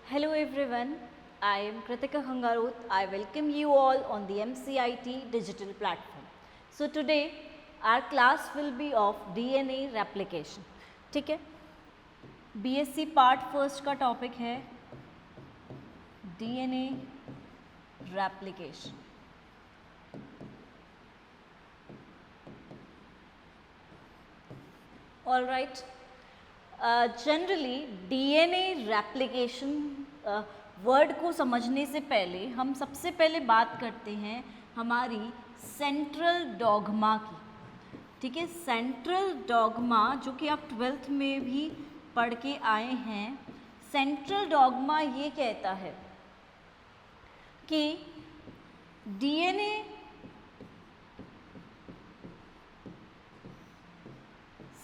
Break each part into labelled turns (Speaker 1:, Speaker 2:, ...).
Speaker 1: Hello everyone, I am Kritika Hangarut. I welcome you all on the MCIT digital platform. So today our class will be of DNA replication. ठीक है, BSc part first का topic है DNA replication. All right. Generally DNA replication word को समझने से पहले हम सबसे पहले बात करते हैं हमारी सेंट्रल डॉगमा की. ठीक है, सेंट्रल डॉगमा जो कि आप 12th में भी पढ़ के आए हैं. सेंट्रल डॉगमा ये कहता है कि डीएनए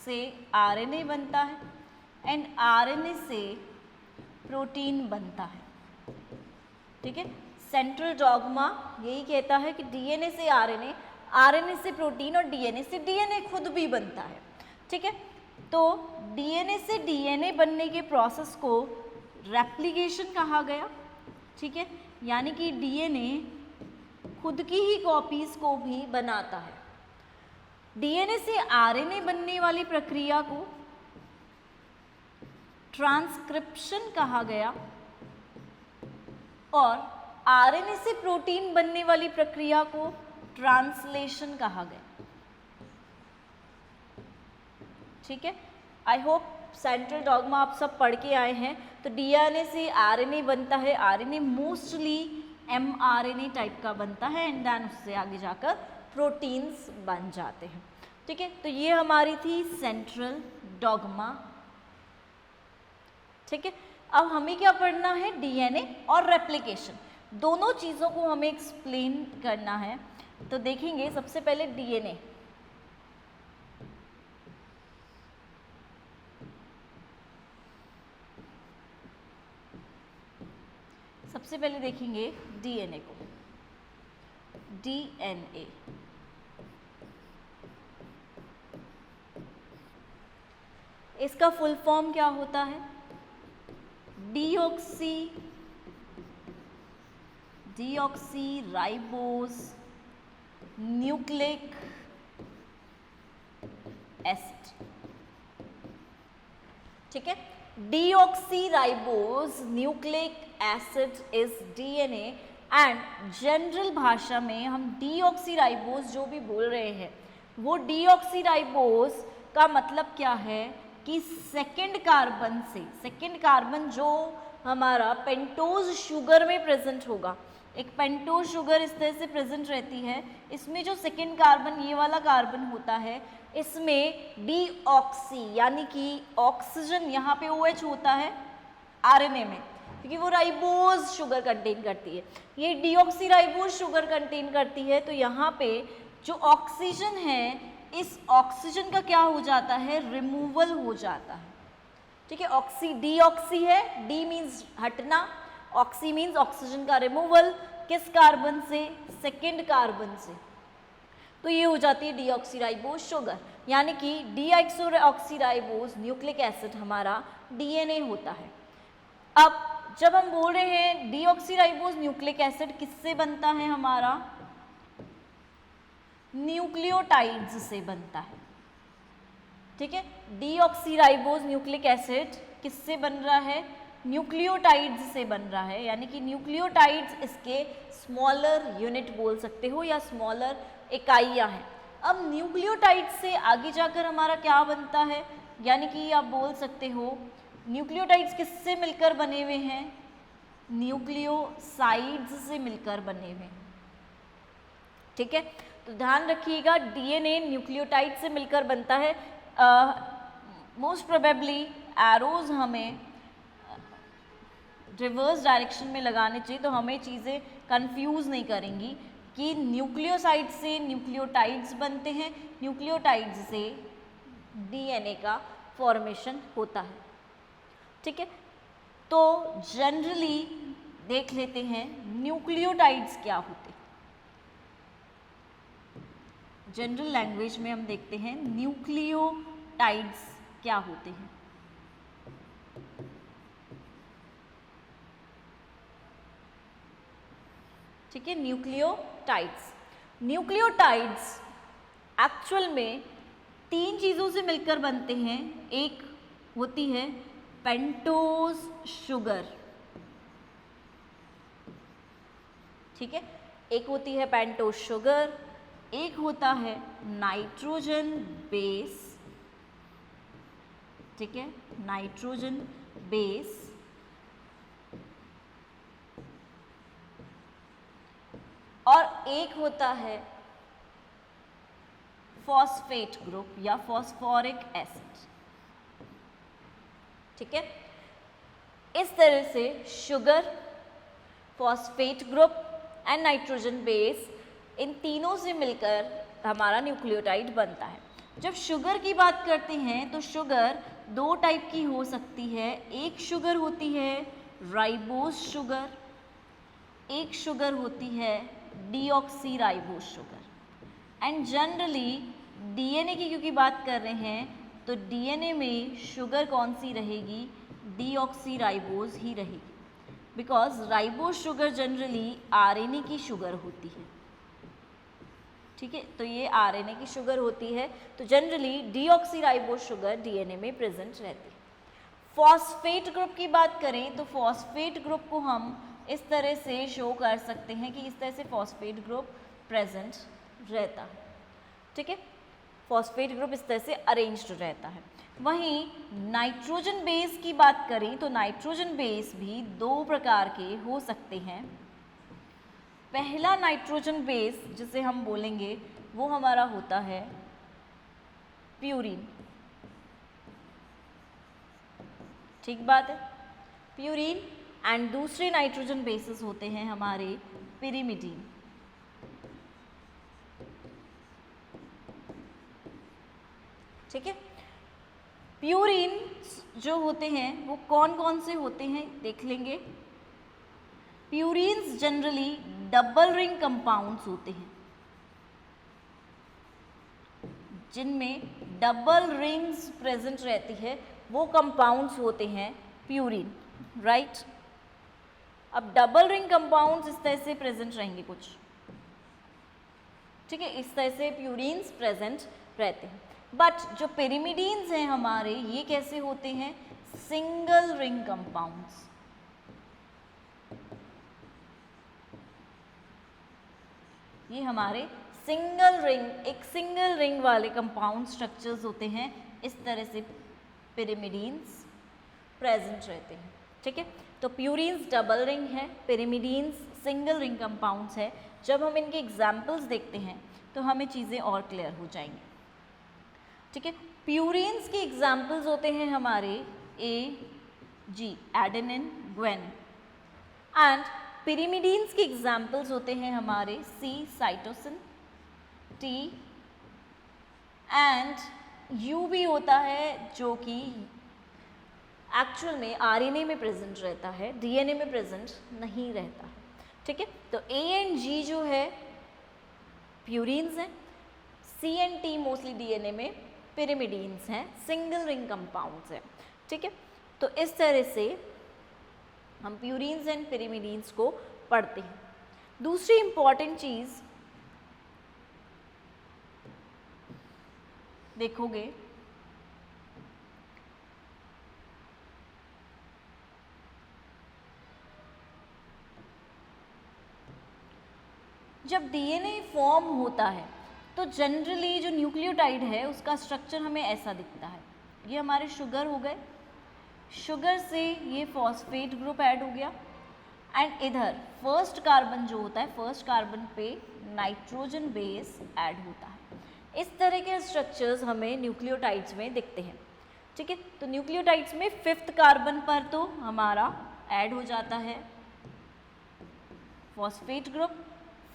Speaker 1: से आरएनए बनता है एंड आरएनए से प्रोटीन बनता है. ठीक है, सेंट्रल डॉगमा यही कहता है कि डीएनए से आरएनए, आरएनए से प्रोटीन और डीएनए से डीएनए खुद भी बनता है. ठीक है, तो डीएनए से डीएनए बनने के प्रोसेस को रेप्लिकेशन कहा गया. ठीक है, यानी कि डीएनए खुद की ही कॉपीज को भी बनाता है. डीएनए से आरएनए बनने वाली प्रक्रिया को ट्रांसक्रिप्शन कहा गया और आरएनए से प्रोटीन बनने वाली प्रक्रिया को ट्रांसलेशन कहा गया. ठीक है, आई होप सेंट्रल डॉगमा आप सब पढ़ के आए हैं. तो डीएनए से आरएनए बनता है, आरएनए मोस्टली एमआरएनए टाइप का बनता है एंड देन उससे आगे जाकर प्रोटीन्स बन जाते हैं. ठीक है, तो ये हमारी थी सेंट्रल डॉगमा. ठीक है, अब हमें क्या पढ़ना है, डीएनए और रेप्लिकेशन दोनों चीज़ों को हमें एक्सप्लेन करना है. तो देखेंगे सबसे पहले डीएनए. सबसे पहले देखेंगे डीएनए को. डीएनए इसका फुल फॉर्म क्या होता है, डीऑक्सी राइबोस न्यूक्लिक एसिड. ठीक है, deoxy ribose nucleic acid is DNA and general भाषा में हम डीऑक्सी राइबोस जो भी बोल रहे हैं वो डीऑक्सी राइबोस का मतलब क्या है कि सेकेंड कार्बन से, सेकेंड कार्बन जो हमारा पेंटोज शुगर में प्रेजेंट होगा, एक पेंटोज शुगर इस तरह से प्रेजेंट रहती है, इसमें जो सेकेंड कार्बन ये वाला कार्बन होता है इसमें डीऑक्सी यानी कि ऑक्सीजन यहाँ पे OH होता है आरएनए में क्योंकि वो राइबोज शुगर कंटेन करती है. ये डीऑक्सी राइबोज शुगर कंटेन करती है. तो यहाँ पे जो ऑक्सीजन है इस ऑक्सीजन का क्या हो जाता है, रिमूवल हो जाता है. ठीक है, ऑक्सी डीऑक्सी है, डी मीन्स हटना, ऑक्सी मीन्स ऑक्सीजन का रिमूवल. किस कार्बन से, सेकेंड कार्बन से. तो ये हो जाती है डीऑक्सीराइबोज शुगर यानी कि डीऑक्सीराइबोज न्यूक्लिक एसिड हमारा डीएनए होता है. अब जब हम बोल रहे हैं डीऑक्सीराइबोज न्यूक्लिक एसिड किससे बनता है, हमारा न्यूक्लियोटाइड्स से बनता है. ठीक है, डीऑक्सीराइबोज न्यूक्लिक एसिड किससे बन रहा है, न्यूक्लियोटाइड्स से बन रहा है. यानी कि न्यूक्लियोटाइड्स इसके स्मॉलर यूनिट बोल सकते हो या स्मॉलर इकाइयां हैं. अब न्यूक्लियोटाइड्स से आगे जाकर हमारा क्या बनता है, यानी कि आप बोल सकते हो न्यूक्लियोटाइड्स किससे मिलकर बने हुए हैं, न्यूक्लियोसाइड्स से मिलकर बने हुए हैं. ठीक है, तो ध्यान रखिएगा डीएनए न्यूक्लियोटाइड से मिलकर बनता है. मोस्ट प्रोबेबली एरोज हमें रिवर्स डायरेक्शन में लगाने चाहिए तो हमें चीज़ें कंफ्यूज नहीं करेंगी कि न्यूक्लियोसाइड से न्यूक्लियोटाइड्स बनते हैं, न्यूक्लियोटाइड्स से डीएनए का फॉर्मेशन होता है. ठीक है, तो जनरली देख लेते हैं न्यूक्लियोटाइड्स क्या होते हैं. जनरल लैंग्वेज में हम देखते हैं न्यूक्लियोटाइड्स क्या होते हैं. ठीक है, न्यूक्लियोटाइड्स। न्यूक्लियोटाइड्स एक्चुअल में 3 चीज़ों से मिलकर बनते हैं। एक होती है पेंटोज शुगर, ठीक है, एक होती है पेंटोज शुगर, एक होता है नाइट्रोजन बेस, ठीक है, नाइट्रोजन बेस, और एक होता है फॉस्फेट ग्रुप या फॉस्फोरिक एसिड, ठीक है। इस तरह से sugar, phosphate group and nitrogen base, इन तीनों से मिलकर हमारा न्यूक्लियोटाइड बनता है। जब शुगर की बात करते हैं तो शुगर 2 टाइप की हो सकती है। एक शुगर होती है राइबोज शुगर, एक शुगर होती है deoxy ribose sugar. And generally DNA की क्योंकि बात कर रहे हैं तो डीएनए में शुगर कौन सी रहेगी, डीऑक्सी राइबोज ही रहेगी, because ribose sugar generally RNA की शुगर होती है, ठीक है। तो ये आरएनए की शुगर होती है, तो generally deoxy ribose sugar DNA में प्रेजेंट रहती है। फॉस्फेट ग्रुप की बात करें तो फॉस्फेट ग्रुप को हम इस तरह से शो कर सकते हैं कि इस तरह से फॉस्फेट ग्रुप प्रेजेंट रहता है, ठीक है। फॉस्फेट ग्रुप इस तरह से अरेंज्ड रहता है। वहीं नाइट्रोजन बेस की बात करें तो नाइट्रोजन बेस भी 2 प्रकार के हो सकते हैं। पहला नाइट्रोजन बेस जिसे हम बोलेंगे वो हमारा होता है प्यूरिन, ठीक बात है, प्यूरिन। एंड दूसरे नाइट्रोजन बेसिस होते हैं हमारे पिरिमिडीन, ठीक है। प्यूरिन जो होते हैं वो कौन कौन से होते हैं देख लेंगे। Purines generally double ring compounds होते हैं, जिनमें डबल रिंग्स प्रेजेंट रहती है, वो कंपाउंड्स होते हैं प्यूरिन, राइट। अब डबल रिंग कंपाउंड्स इस तरह से प्रेजेंट रहेंगे कुछ, ठीक है, इस तरह से प्यूरिन्स प्रेजेंट रहते हैं। बट जो पिरिमिडीन्स हैं हमारे, ये कैसे होते हैं, सिंगल रिंग कंपाउंड्स, ये हमारे सिंगल रिंग, एक सिंगल रिंग वाले कंपाउंड स्ट्रक्चर्स होते हैं। इस तरह से पिरिमिडीन्स प्रेजेंट रहते हैं, ठीक है। तो प्यूरिन्स डबल रिंग है, पिरिमिडीन्स सिंगल रिंग कंपाउंड्स है। जब हम इनके एग्जाम्पल्स देखते हैं तो हमें चीज़ें और क्लियर हो जाएंगी, ठीक है। प्यूरिन्स के एग्जाम्पल्स होते हैं हमारे AG एडेनिन ग्वेनिन, एंड पिरिमिडीन्स के एग्जाम्पल्स होते हैं हमारे C cytosine, T and U भी होता है जो कि एक्चुअल में आरएनए में प्रेजेंट रहता है, डीएनए में प्रेजेंट नहीं रहता है, ठीक है। तो A एंड G जो है प्यूरिन्स हैं, C and T mostly DNA में पिरिमिडीन्स हैं, सिंगल रिंग कंपाउंड्स हैं, ठीक है। तो इस तरह से हम प्यूरिन्स एंड पिरिमिडीन्स को पढ़ते हैं। दूसरी इंपॉर्टेंट चीज़ देखोगे, जब डीएनए फॉर्म होता है तो जनरली जो न्यूक्लियोटाइड है उसका स्ट्रक्चर हमें ऐसा दिखता है। ये हमारे शुगर हो गए, शुगर से ये फॉस्फेट ग्रुप ऐड हो गया, एंड इधर फर्स्ट कार्बन जो होता है, फर्स्ट कार्बन पे नाइट्रोजन बेस ऐड होता है। इस तरह के स्ट्रक्चर्स हमें न्यूक्लियोटाइड्स में दिखते हैं, ठीक है। तो न्यूक्लियोटाइड्स में 5th कार्बन पर तो हमारा ऐड हो जाता है फॉस्फेट ग्रुप,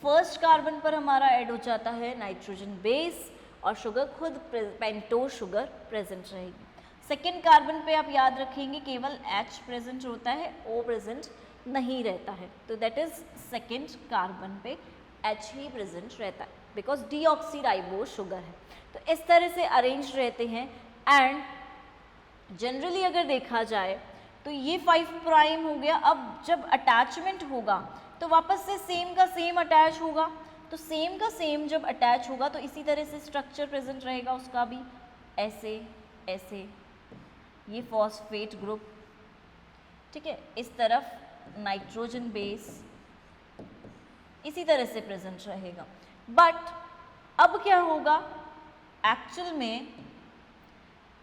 Speaker 1: फर्स्ट कार्बन पर हमारा ऐड हो जाता है नाइट्रोजन बेस, और शुगर खुद पेंटोज शुगर प्रेजेंट रहेगी। सेकेंड कार्बन पे आप याद रखेंगे केवल H प्रेजेंट होता है, O प्रेजेंट नहीं रहता है, तो दैट इज सेकेंड कार्बन पे H ही प्रेजेंट रहता है, बिकॉज डीऑक्सी राइबोज शुगर है। तो इस तरह से अरेंज रहते हैं। एंड जनरली अगर देखा जाए तो ये 5 प्राइम हो गया। अब जब अटैचमेंट होगा तो वापस से सेम का सेम अटैच होगा, तो सेम का सेम जब अटैच होगा तो इसी तरह से स्ट्रक्चर प्रेजेंट रहेगा उसका भी, ऐसे ऐसे, ये फॉस्फेट ग्रुप, ठीक है, इस तरफ नाइट्रोजन बेस, इसी तरह से प्रेजेंट रहेगा। बट अब क्या होगा, एक्चुअल में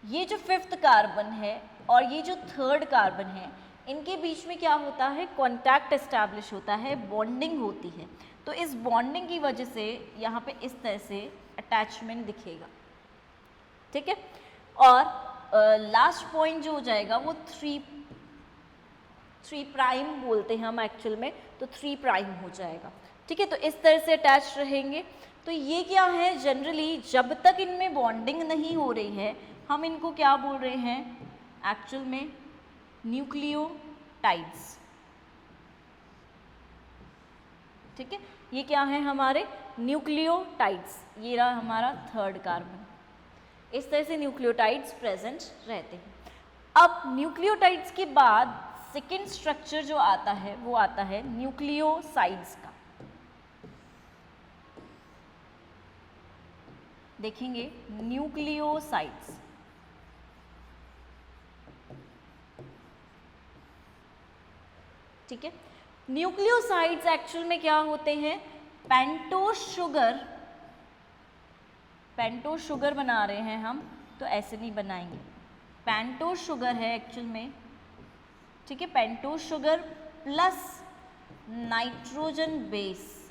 Speaker 1: ये जो 5th कार्बन है और ये जो 3rd कार्बन है, इनके बीच में क्या होता है, कांटेक्ट एस्टैब्लिश होता है, बॉन्डिंग होती है। तो इस बॉन्डिंग की वजह से यहाँ पे इस तरह से अटैचमेंट दिखेगा, ठीक है। और लास्ट पॉइंट जो हो जाएगा वो 3 प्राइम बोलते हैं हम एक्चुअल में, तो 3 प्राइम हो जाएगा, ठीक है। तो इस तरह से अटैच रहेंगे। तो ये क्या है, जनरली जब तक इनमें बॉन्डिंग नहीं हो रही है हम इनको क्या बोल रहे हैं, एक्चुअल में न्यूक्लियोटाइड्स, ठीक है। ये क्या है हमारे न्यूक्लियोटाइड्स, ये रहा हमारा 3rd कार्बन। इस तरह से न्यूक्लियोटाइड्स प्रेजेंट रहते हैं। अब न्यूक्लियोटाइड्स के बाद सेकेंड स्ट्रक्चर जो आता है वो आता है न्यूक्लियोसाइड्स का। देखेंगे न्यूक्लियोसाइड्स, ठीक है। न्यूक्लियोसाइड्स एक्चुअल में क्या होते हैं, पेंटोस शुगर बना रहे हैं हम, तो ऐसे नहीं बनाएंगे, पेंटोस शुगर है एक्चुअल में, ठीक है। Pentose sugar plus nitrogen base,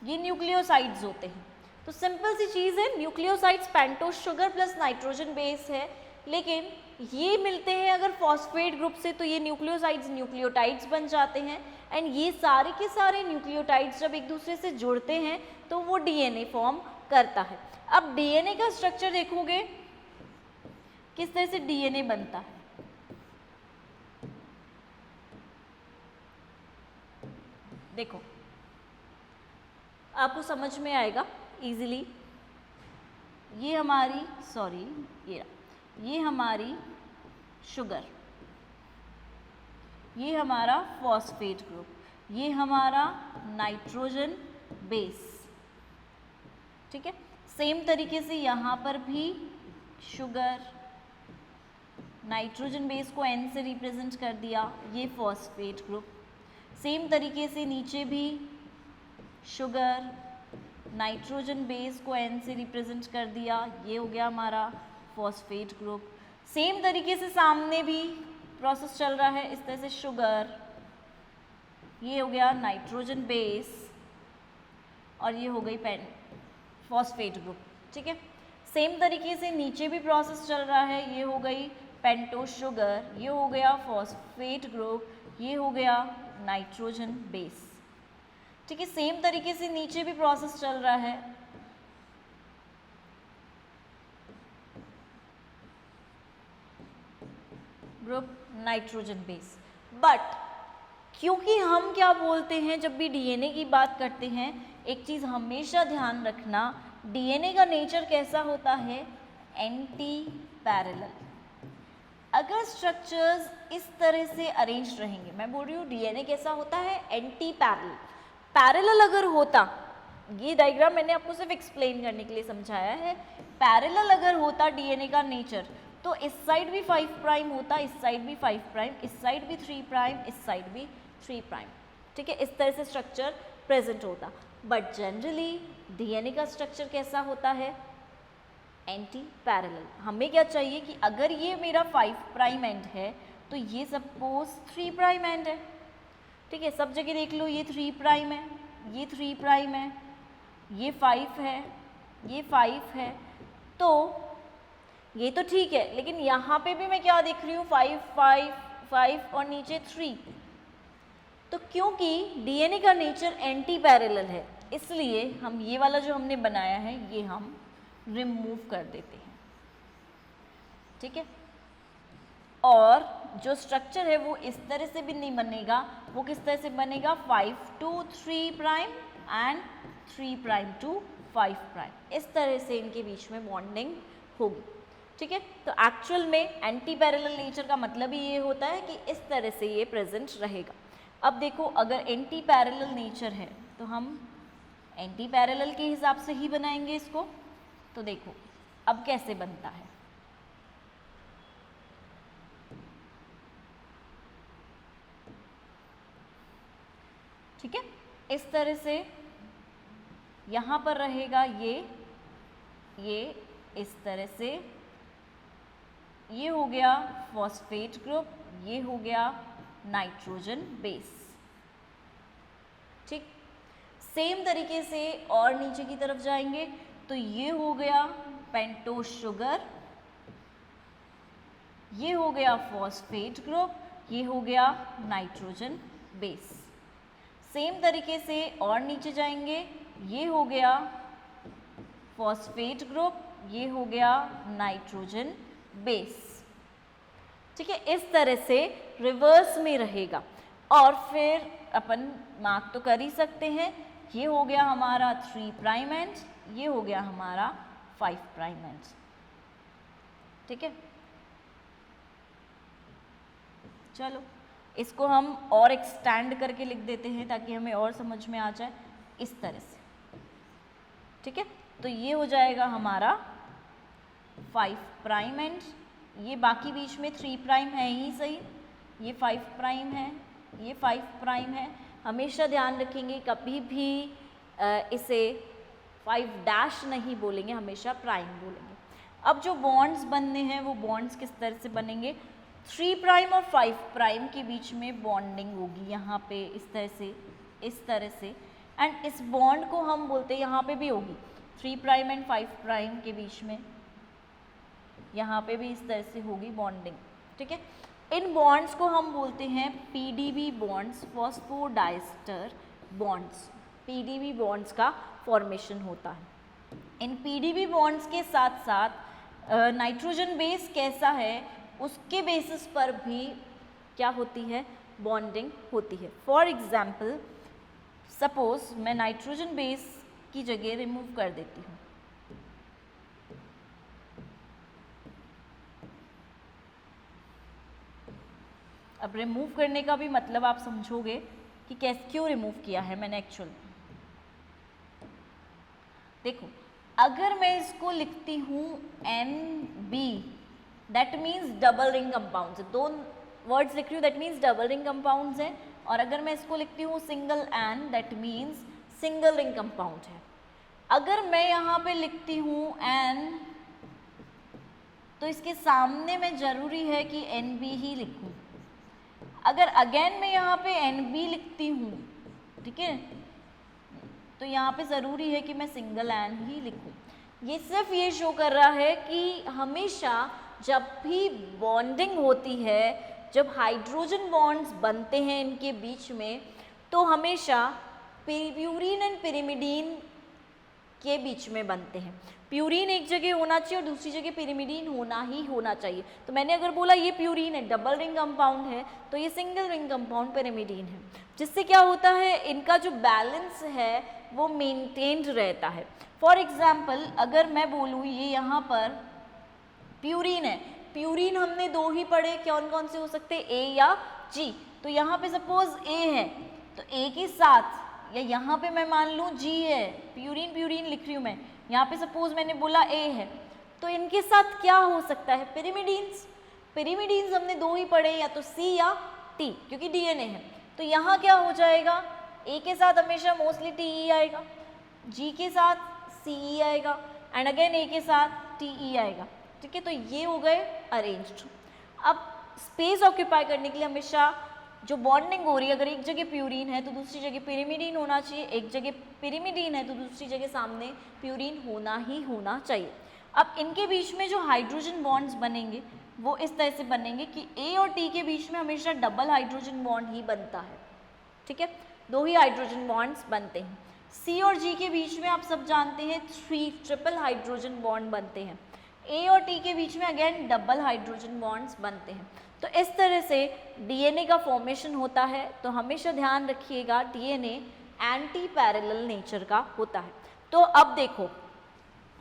Speaker 1: ये न्यूक्लियोसाइड्स होते हैं। तो सिंपल सी चीज़ है, nucleosides pentose sugar plus nitrogen base है, लेकिन ये मिलते हैं अगर फॉस्फेट ग्रुप से तो ये न्यूक्लियोसाइड्स न्यूक्लियोटाइड्स बन जाते हैं। एंड ये सारे के सारे न्यूक्लियोटाइड्स जब एक दूसरे से जुड़ते हैं तो वो डीएनए फॉर्म करता है। अब डीएनए का स्ट्रक्चर देखोगे किस तरह से डीएनए बनता है, देखो आपको समझ में आएगा इजीली। ये हमारी ये हमारी शुगर, ये हमारा फॉस्फेट ग्रुप, ये हमारा नाइट्रोजन बेस, ठीक है। सेम तरीके से यहाँ पर भी शुगर, नाइट्रोजन बेस को N से रिप्रेजेंट कर दिया, ये फॉस्फेट ग्रुप। सेम तरीके से नीचे भी शुगर, नाइट्रोजन बेस को N से रिप्रेजेंट कर दिया, ये हो गया हमारा फॉस्फेट ग्रुप। सेम तरीके से सामने भी प्रोसेस चल रहा है, इस तरह से शुगर, ये हो गया नाइट्रोजन बेस, और ये हो गई फॉस्फेट ग्रुप, ठीक है। सेम तरीके से नीचे भी प्रोसेस चल रहा है, ये हो गई पेंटोस शुगर, ये हो गया फॉस्फेट ग्रुप, ये हो गया नाइट्रोजन बेस, ठीक है। सेम तरीके से नीचे भी प्रोसेस चल रहा है, ग्रुप नाइट्रोजन बेस। बट क्योंकि हम क्या बोलते हैं जब भी डीएनए की बात करते हैं, एक चीज़ हमेशा ध्यान रखना, डीएनए का नेचर कैसा होता है, एंटी पैरेलल। अगर स्ट्रक्चर्स इस तरह से अरेंज रहेंगे, मैं बोल रही हूँ डीएनए कैसा होता है, एंटी पैरेलल। पैरेलल अगर होता, ये डायग्राम मैंने आपको सिर्फ एक्सप्लेन करने के लिए समझाया है, पैरेलल अगर होता डीएनए का नेचर, तो इस साइड भी 5 प्राइम होता, इस साइड भी 5 प्राइम, इस साइड भी 3 प्राइम, इस साइड भी 3 प्राइम, ठीक है। इस तरह से स्ट्रक्चर प्रेजेंट होता। बट जनरली डीएनए का स्ट्रक्चर कैसा होता है, एंटी पैरेलल। हमें क्या चाहिए कि अगर ये मेरा 5 प्राइम एंड है तो ये सपोज 3 प्राइम एंड है, ठीक है। सब जगह देख लो, ये 3 प्राइम है, ये 3 प्राइम है, ये 5 है, ये 5 है, तो ये तो ठीक है। लेकिन यहाँ पे भी मैं क्या देख रही हूँ, 5 5 5 और नीचे 3। तो क्योंकि डीएनए का नेचर एंटी पैरेलल है, इसलिए हम ये वाला जो हमने बनाया है ये हम रिमूव कर देते हैं, ठीक है। और जो स्ट्रक्चर है वो इस तरह से भी नहीं बनेगा, वो किस तरह से बनेगा, 5 to 3 prime and 3 prime to 5 prime, इस तरह से इनके बीच में बॉन्डिंग होगी, ठीक है। तो एक्चुअल में एंटी पैरेलल नेचर का मतलब ही ये होता है कि इस तरह से ये प्रेजेंट रहेगा। अब देखो अगर एंटी पैरेलल नेचर है तो हम एंटी पैरेलल के हिसाब से ही बनाएंगे इसको। तो देखो अब कैसे बनता है, ठीक है, इस तरह से यहां पर रहेगा ये इस तरह से, ये हो गया फॉस्फेट ग्रुप, ये हो गया नाइट्रोजन बेस, ठीक। सेम तरीके से और नीचे की तरफ जाएंगे तो ये हो गया पेंटोज शुगर, ये हो गया फॉस्फेट ग्रुप, ये हो गया नाइट्रोजन बेस। सेम तरीके से और नीचे जाएंगे, ये हो गया फॉस्फेट ग्रुप, ये हो गया नाइट्रोजन बेस, ठीक है। इस तरह से रिवर्स में रहेगा और फिर अपन मार्क तो कर ही सकते हैं। ये हो गया हमारा 3 प्राइम एंड, ये हो गया हमारा 5 प्राइम एंड, ठीक है। चलो इसको हम और एक्सटेंड करके लिख देते हैं ताकि हमें और समझ में आ जाए, इस तरह से, ठीक है। तो ये हो जाएगा हमारा 5 प्राइम एंड, ये बाकी बीच में 3 प्राइम है ही सही, ये 5 प्राइम है, ये 5 प्राइम है। हमेशा ध्यान रखेंगे कभी भी इसे 5 डैश नहीं बोलेंगे, हमेशा प्राइम बोलेंगे। अब जो बॉन्ड्स बनने हैं वो बॉन्ड्स किस तरह से बनेंगे, 3 प्राइम और 5 प्राइम के बीच में बॉन्डिंग होगी यहाँ पे इस तरह से, इस तरह से, एंड इस बॉन्ड को हम बोलते हैं, यहाँ पे भी होगी 3 प्राइम एंड 5 प्राइम के बीच में, यहाँ पे भी इस तरह से होगी बॉन्डिंग, ठीक है। इन बॉन्ड्स को हम बोलते हैं PDB bonds, phosphodiester bonds. PDB bonds का फॉर्मेशन होता है। इन पीडीबी बॉन्ड्स के साथ साथ नाइट्रोजन बेस कैसा है उसके बेसिस पर भी क्या होती है, बॉन्डिंग होती है। फॉर एग्जाम्पल सपोज मैं नाइट्रोजन बेस की जगह रिमूव कर देती हूँ, अब रिमूव करने का भी मतलब आप समझोगे कि कैसे, क्यों रिमूव किया है मैंने एक्चुअल। देखो अगर मैं इसको लिखती हूँ NB, that means double ring compounds, 2 words लिख रही हूँ, that means double ring compounds है। और अगर मैं इसको लिखती हूँ single N, that means single ring compound है। अगर मैं यहाँ पे लिखती हूँ N तो इसके सामने में जरूरी है कि NB ही लिखूँ। अगर अगेन मैं यहाँ पे NB लिखती हूँ, ठीक है, तो यहाँ पे ज़रूरी है कि मैं सिंगल N ही लिखूँ। ये सिर्फ ये शो कर रहा है कि हमेशा जब भी बॉन्डिंग होती है, जब हाइड्रोजन बॉन्ड्स बनते हैं इनके बीच में, तो हमेशा प्यूरीन एंड पिरिमिडीन के बीच में बनते हैं। प्यूरीन एक जगह होना चाहिए और दूसरी जगह पिरिमिडीन होना ही होना चाहिए। तो मैंने अगर बोला ये प्यूरीन है, डबल रिंग कंपाउंड है, तो ये सिंगल रिंग कंपाउंड पिरिमिडीन है, जिससे क्या होता है, इनका जो बैलेंस है वो मेंटेन्ड रहता है। फॉर एग्जाम्पल अगर मैं बोलूँ ये यहाँ पर प्यूरीन है, प्यूरीन हमने 2 ही पढ़े, कौन कौन से हो सकते हैं, A या G। तो यहाँ पे सपोज A है तो A के साथ, या यहाँ पे मैं मान लूँ G है, प्यूरीन प्यूरीन लिख रही हूँ मैं, यहाँ पे सपोज मैंने बोला A है, तो इनके साथ क्या हो सकता है, पिरिमिडीन्स। पिरिमिडीन्स हमने 2 ही पढ़े, या तो C या T, क्योंकि DNA है। तो यहाँ क्या हो जाएगा, A के साथ हमेशा मोस्टली TE आएगा, G के साथ CE आएगा, एंड अगेन A के साथ TE आएगा, ठीक है। तो ये हो गए अरेंज्ड। अब स्पेस ऑक्यूपाई करने के लिए हमेशा जो बॉन्डिंग हो रही है, अगर एक जगह प्यूरीन है तो दूसरी जगह पिरिमिडीन होना चाहिए, एक जगह पिरिमिडीन है तो दूसरी जगह सामने प्यूरीन होना ही होना चाहिए। अब इनके बीच में जो हाइड्रोजन बॉन्ड्स बनेंगे वो इस तरह से बनेंगे कि A और T के बीच में हमेशा डबल हाइड्रोजन बॉन्ड ही बनता है, ठीक है, 2 ही हाइड्रोजन बॉन्ड्स बनते हैं। C और G के बीच में आप सब जानते हैं 3 ट्रिपल हाइड्रोजन बॉन्ड बनते हैं। A और T के बीच में अगेन डबल हाइड्रोजन बॉन्ड्स बनते हैं। तो इस तरह से DNA का फॉर्मेशन होता है। तो हमेशा ध्यान रखिएगा DNA एंटी पैरेलल नेचर का होता है। तो अब देखो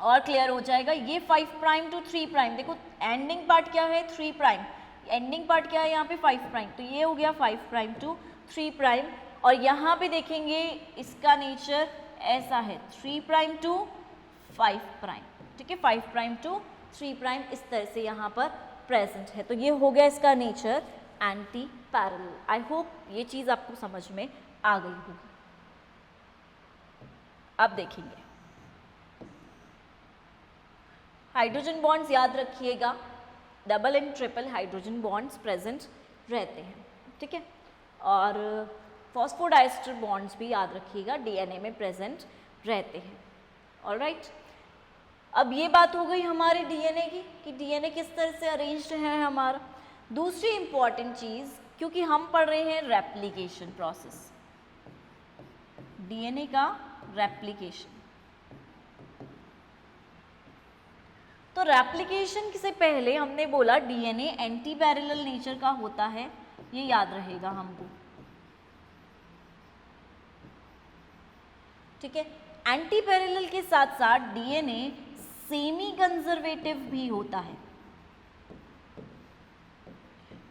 Speaker 1: और क्लियर हो जाएगा, ये 5 प्राइम टू 3 प्राइम, देखो एंडिंग पार्ट क्या है 3 प्राइम, एंडिंग पार्ट क्या है यहाँ पे 5 प्राइम, तो ये हो गया 5 प्राइम टू 3 प्राइम, और यहाँ पे देखेंगे इसका नेचर ऐसा है 3 प्राइम टू 5 प्राइम, ठीक है, 5 प्राइम टू 3 प्राइम इस तरह से यहाँ पर प्रेजेंट है। तो ये हो गया इसका nature anti parallel. I hope ये चीज़ आपको समझ में आ गई होगी। अब देखेंगे हाइड्रोजन बॉन्ड्स, याद रखिएगा double and triple hydrogen bonds present रहते हैं, ठीक है, और फॉस्फोडाइस्टर बॉन्ड्स भी याद रखिएगा डीएनए में प्रेजेंट रहते हैं। ऑलराइट, अब ये बात हो गई हमारे डीएनए की कि डीएनए किस तरह से अरेंज्ड है हमारा। दूसरी इंपॉर्टेंट चीज़, क्योंकि हम पढ़ रहे हैं रेप्लिकेशन प्रोसेस, डीएनए का रेप्लिकेशन, तो रेप्लिकेशन से पहले हमने बोला डीएनए एंटी पैरेलल नेचर का होता है, ये याद रहेगा हमको, ठीक है। एंटी पैरेलल के साथ साथ डीएनए सेमी कंजर्वेटिव भी होता है,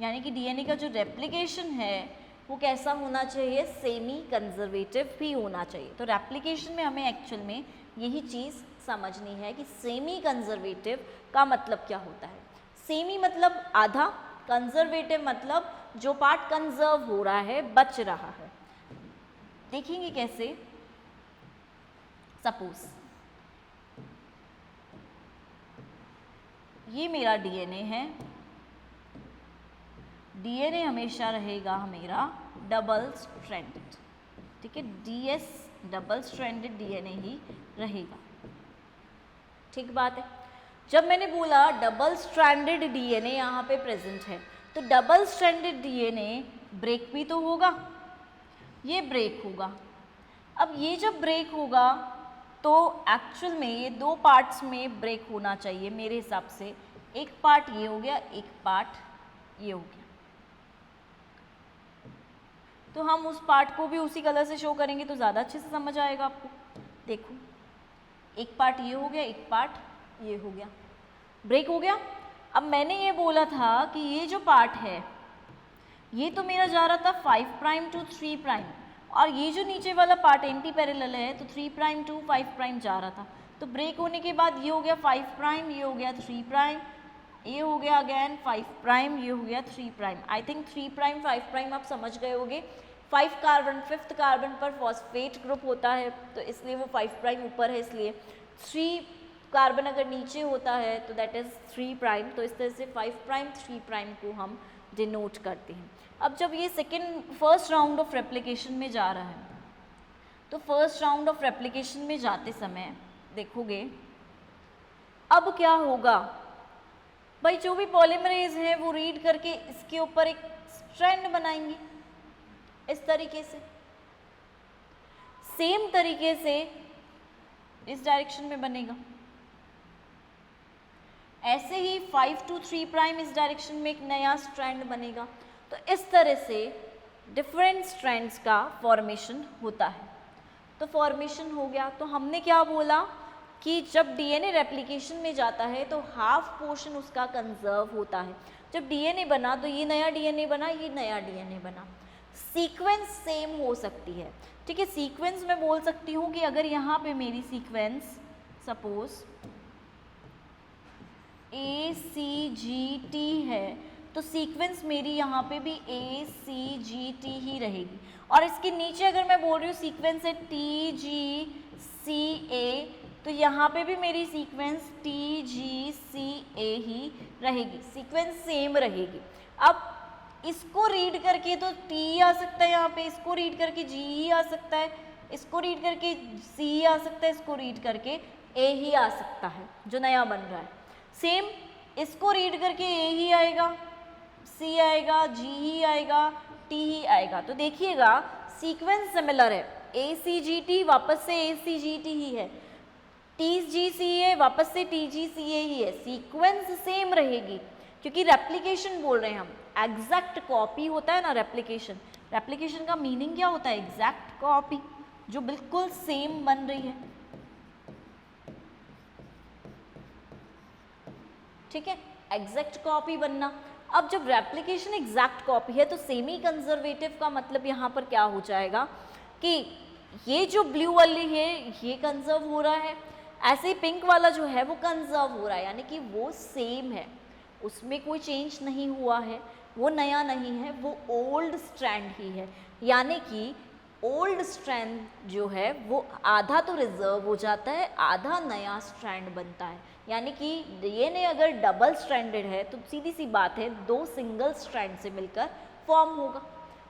Speaker 1: यानी कि डीएनए का जो रेप्लिकेशन है वो कैसा होना चाहिए, सेमी कंजर्वेटिव भी होना चाहिए। तो रेप्लिकेशन में हमें एक्चुअल में यही चीज़ समझनी है कि सेमी कंजर्वेटिव का मतलब क्या होता है। सेमी मतलब आधा, कंजर्वेटिव मतलब जो पार्ट कंजर्व हो रहा है, बच रहा है। देखेंगे कैसे, सपोज ये मेरा डीएनए है, डीएनए हमेशा रहेगा मेरा डबल स्ट्रैंडेड, ठीक है, डीएस डबल स्ट्रैंडेड डीएनए ही रहेगा, ठीक बात है। जब मैंने बोला डबल स्ट्रैंडेड डीएनए यहाँ पे प्रेजेंट है, तो डबल स्ट्रैंडेड डीएनए ब्रेक भी तो होगा, ये ब्रेक होगा। अब ये जब ब्रेक होगा तो एक्चुअल में ये दो पार्ट्स में ब्रेक होना चाहिए मेरे हिसाब से, एक पार्ट ये हो गया, एक पार्ट ये हो गया। तो हम उस पार्ट को भी उसी कलर से शो करेंगे तो ज़्यादा अच्छे से समझ आएगा आपको। देखो, एक पार्ट ये हो गया, एक पार्ट ये हो गया, ब्रेक हो गया। अब मैंने ये बोला था कि ये जो पार्ट है ये तो मेरा जा रहा था 5 प्राइम टू 3 प्राइम, और ये जो नीचे वाला पार्ट एंटी पैरेलल है तो 3 प्राइम टू 5 प्राइम जा रहा था। तो ब्रेक होने के बाद ये हो गया 5 प्राइम, ये हो गया 3 प्राइम, ये हो गया अगेन 5 प्राइम, ये हो गया 3 prime. I think 3 prime 5 prime आप समझ गए होंगे। 5 कार्बन, 5th कार्बन पर फॉस्फेट ग्रुप होता है तो इसलिए वो 5 प्राइम ऊपर है, इसलिए 3 कार्बन अगर नीचे होता है तो दैट इज़ 3 प्राइम। तो इस तरह से 5 प्राइम 3 प्राइम को हम डिनोट करते हैं। अब जब ये फर्स्ट राउंड ऑफ रेप्लिकेशन में जा रहा है, तो फर्स्ट राउंड ऑफ रेप्लिकेशन में जाते समय देखोगे अब क्या होगा भाई, जो भी पॉलीमरेज है वो रीड करके इसके ऊपर एक स्ट्रैंड बनाएंगे इस तरीके से, सेम तरीके से इस डायरेक्शन में बनेगा। ऐसे ही 5 टू 3 प्राइम इस डायरेक्शन में एक नया स्ट्रैंड बनेगा। तो इस तरह से डिफरेंट स्ट्रैंड्स का फॉर्मेशन होता है। तो फॉर्मेशन हो गया, तो हमने क्या बोला कि जब डीएनए रेप्लिकेशन में जाता है तो हाफ पोर्शन उसका कंजर्व होता है। जब डीएनए बना तो ये नया डीएनए बना, ये नया डीएनए बना। सीक्वेंस सेम हो सकती है, ठीक है। सीक्वेंस मैं बोल सकती हूँ कि अगर यहाँ पे मेरी सीक्वेंस सपोज ACGT है तो सीक्वेंस मेरी यहाँ पे भी ACGT ही रहेगी। और इसके नीचे अगर मैं बोल रही हूँ सीक्वेंस है TGCA तो यहाँ पे भी मेरी सीक्वेंस TGCA ही रहेगी, सीक्वेंस सेम रहेगी। अब इसको रीड करके तो T आ सकता है, यहाँ पे इसको रीड करके G ही आ सकता है, इसको रीड करके C आ सकता है, इसको रीड करके A ही आ सकता है जो नया बन रहा है। सेम इसको रीड करके A ही आएगा, C आएगा, G ही आएगा, T ही आएगा। तो देखिएगा सीक्वेंस सिमिलर है, ACGT वापस से ACGT ही है, TGCA वापस से TGCA ही है, सीक्वेंस सेम रहेगी क्योंकि रेप्लिकेशन बोल रहे हैं हम। एग्जैक्ट कॉपी होता है ना रेप्लिकेशन, रेप्लिकेशन का मीनिंग क्या होता है, एग्जैक्ट कॉपी जो बिल्कुल सेम बन रही है, ठीक है, एग्जैक्ट कॉपी बनना। अब जब रेप्लिकेशन एग्जैक्ट कॉपी है तो सेमी कंजर्वेटिव का मतलब यहाँ पर क्या हो जाएगा कि ये जो ब्लू वाली है ये कंजर्व हो रहा है, ऐसे ही पिंक वाला जो है वो कंजर्व हो रहा है, यानी कि वो सेम है, उसमें कोई चेंज नहीं हुआ है, वो नया नहीं है, वो ओल्ड स्ट्रैंड ही है। यानी कि ओल्ड स्ट्रैंड जो है वो आधा तो रिजर्व हो जाता है, आधा नया स्ट्रैंड बनता है। यानी कि डीएनए अगर डबल स्ट्रैंडेड है तो सीधी सी बात है दो सिंगल स्ट्रैंड से मिलकर फॉर्म होगा।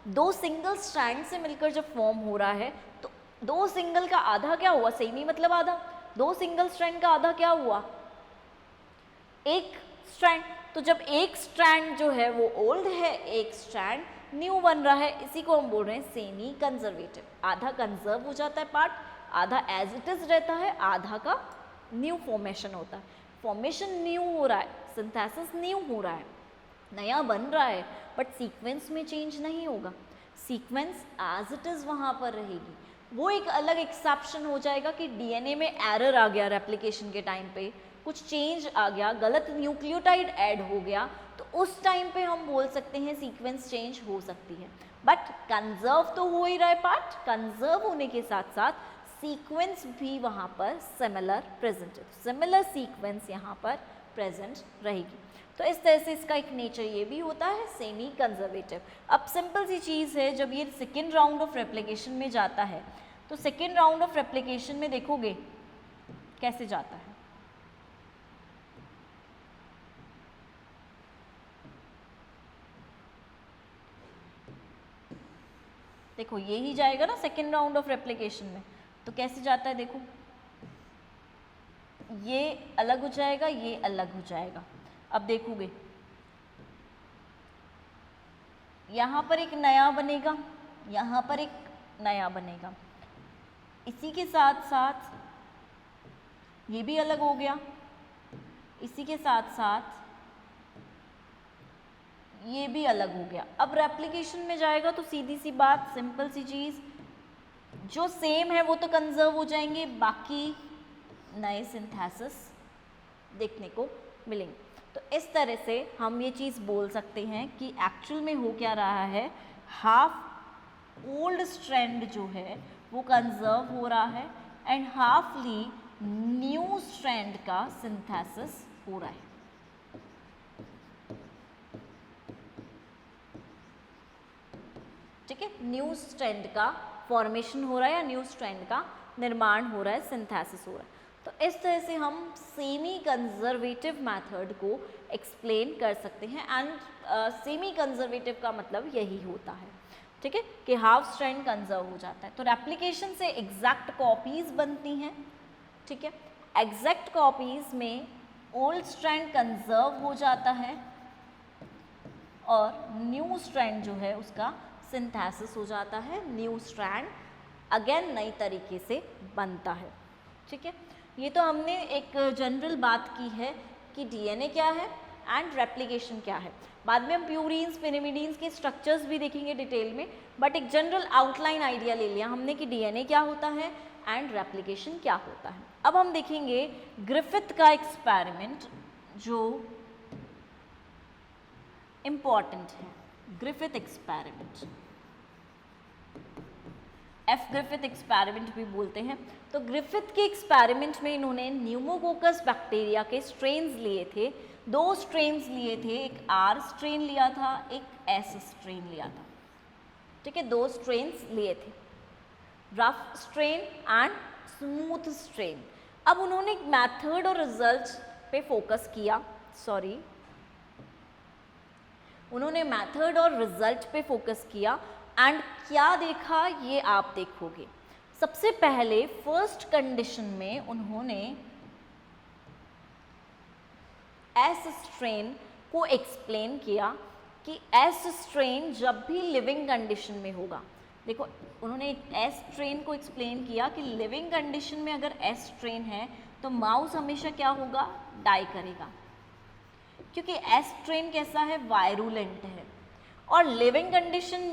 Speaker 1: दो सिंगल स्ट्रैंड से मिलकर जब फॉर्म हो रहा है तो दो सिंगल का आधा क्या हुआ, सेमी मतलब आधा, दो सिंगल स्ट्रैंड का आधा क्या हुआ, एक स्ट्रैंड। तो जब एक स्ट्रैंड जो है वो ओल्ड है, एक स्ट्रैंड न्यू बन रहा है, इसी को हम बोल रहे हैं सेमी कंजर्वेटिव। आधा कंजर्व हो जाता है पार्ट, आधा एज इट इज रहता है, आधा का न्यू फॉर्मेशन होता है। फॉर्मेशन न्यू हो रहा है, सिंथेसिस न्यू हो रहा है, नया बन रहा है, बट सीक्वेंस में चेंज नहीं होगा, सीक्वेंस एज इट इज वहाँ पर रहेगी। वो एक अलग एक्सेप्शन हो जाएगा कि डीएनए में एरर आ गया रेप्लिकेशन के टाइम पे, कुछ चेंज आ गया, गलत न्यूक्लियोटाइड ऐड हो गया, तो उस टाइम पे हम बोल सकते हैं सीक्वेंस चेंज हो सकती है। बट कंजर्व तो हो ही रहा है पार्ट, कंजर्व होने के साथ साथ सीक्वेंस भी वहाँ पर सिमिलर प्रेजेंट है, सिमिलर सीक्वेंस यहाँ पर प्रेजेंट रहेगी। तो इस तरह से इसका एक नेचर ये भी होता है सेमी कंजर्वेटिव। अब सिंपल सी चीज़ है, जब ये सेकेंड राउंड ऑफ रेप्लिकेशन में जाता है तो सेकेंड राउंड ऑफ रेप्लिकेशन में देखोगे कैसे जाता है। देखो ये ही जाएगा ना सेकेंड राउंड ऑफ रेप्लिकेशन में, तो कैसे जाता है देखो, ये अलग हो जाएगा, ये अलग हो जाएगा। अब देखोगे यहाँ पर एक नया बनेगा, यहाँ पर एक नया बनेगा, इसी के साथ साथ ये भी अलग हो गया, इसी के साथ साथ ये भी अलग हो गया। अब रेप्लिकेशन में जाएगा तो सीधी सी बात, सिंपल सी चीज़, जो सेम है वो तो कंजर्व हो जाएंगे, बाकी नए सिंथेसिस देखने को मिलेंगे। तो इस तरह से हम ये चीज़ बोल सकते हैं कि एक्चुअल में हो क्या रहा है, हाफ ओल्ड स्ट्रैंड जो है वो कंजर्व हो रहा है एंड हाफली न्यू स्ट्रैंड का सिंथेसिस हो रहा है। ठीक है, न्यू स्ट्रैंड का फॉर्मेशन हो रहा है या न्यू स्ट्रैंड का निर्माण हो रहा है, सिंथेसिस हो रहा है। तो इस तरह से हम सेमी कंजर्वेटिव मेथड को एक्सप्लेन कर सकते हैं एंड सेमी कंजर्वेटिव का मतलब यही होता है। ठीक है, कि हाफ स्ट्रैंड कंजर्व हो जाता है। तो रेप्लिकेशन से एग्जैक्ट कॉपीज बनती हैं। ठीक है, एग्जैक्ट कॉपीज में ओल्ड स्ट्रैंड कंजर्व हो जाता है और न्यू स्ट्रैंड जो है उसका सिंथेसिस हो जाता है, न्यू स्ट्रैंड अगेन नई तरीके से बनता है। ठीक है, ये तो हमने एक जनरल बात की है कि डीएनए क्या है एंड रेप्लिकेशन क्या है। बाद में हम प्यूरीन्स पिरिमिडीन्स के स्ट्रक्चर्स भी देखेंगे डिटेल में, बट एक जनरल आउटलाइन आइडिया ले लिया हमने कि डीएनए क्या होता है एंड रेप्लिकेशन क्या होता है। अब हम देखेंगे ग्रिफिथ का एक्सपेरिमेंट जो इम्पॉर्टेंट है, Griffith experiment, F Griffith experiment भी बोलते हैं। तो ग्रिफिथ के एक्सपेरिमेंट में इन्होंने न्यूमोकोकस बैक्टीरिया के स्ट्रेन्स लिए थे, दो स्ट्रेन्स लिए थे, एक आर स्ट्रेन लिया था, एक एस स्ट्रेन लिया था। ठीक है, दो स्ट्रेन्स लिए थे, rough strain and smooth strain. अब उन्होंने मेथड और रिजल्ट पे फोकस किया, उन्होंने मेथड और रिजल्ट पे फोकस किया एंड क्या देखा ये आप देखोगे। सबसे पहले फर्स्ट कंडीशन में उन्होंने एस स्ट्रेन को एक्सप्लेन किया कि एस स्ट्रेन जब भी लिविंग कंडीशन में होगा, देखो उन्होंने एस स्ट्रेन को एक्सप्लेन किया कि लिविंग कंडीशन में अगर एस स्ट्रेन है तो माउस हमेशा क्या होगा, डाई करेगा, क्योंकि एस स्ट्रेन कैसा है, वायरुलेंट है। और लिविंग कंडीशन में